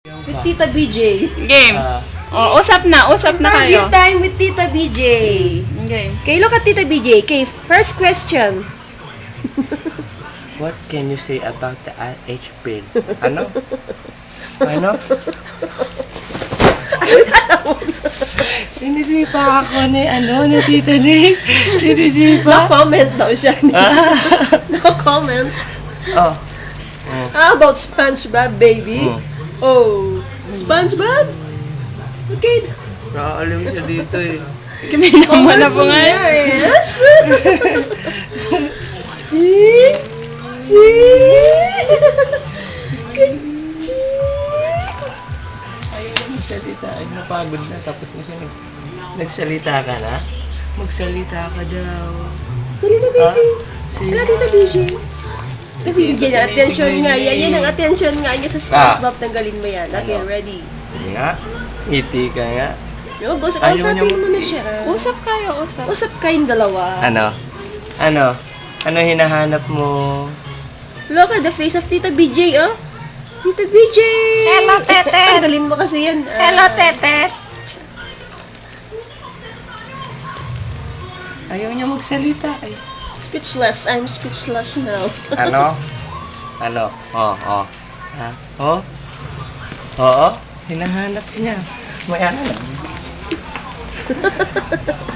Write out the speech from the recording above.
With Tita BJ. Game. Usap na Interview kayo. time with Tita BJ. Game. Okay, look at Tita BJ. Okay, first question. What can you say about the RH bill? Ano? Ano? Sinisipa ako ni Tita Nick. No Sinisipa. comment daw siya. No comment. Oh. How about SpongeBob, baby? Oh, SpongeBob? Okay. Nakaalim siya dito eh. Kami naman na po nga. Yes. See? See? Good job. Ayaw na magsalita. Ay, napagod na. Tapos na siya nagsalita ka na? Magsalita ka daw. Dali na, Ha? baby. Sige. Wala, Tita BJ. Kasi bigyan na attention nga. Yan ang attention nga niya sa SpongeBob. Tanggalin mo yan. Okay, Ano? ready. Sige nga. Ngiti ka nga. No, boss, Ayaw kausapin niya mo na siya. Usap kayo, usap. Usap kayong dalawa. Ano? Ano? Ano hinahanap mo? Look at the face of Tita BJ, oh. Tita BJ! Hello, Tete. Tanggalin mo kasi yan. Hello, Tete. Ayaw niya magsalita eh. Speechless. I'm speechless now. Ano? Ano? Oh. Ha? Oh? Oo? Hinahanap niya. May ano?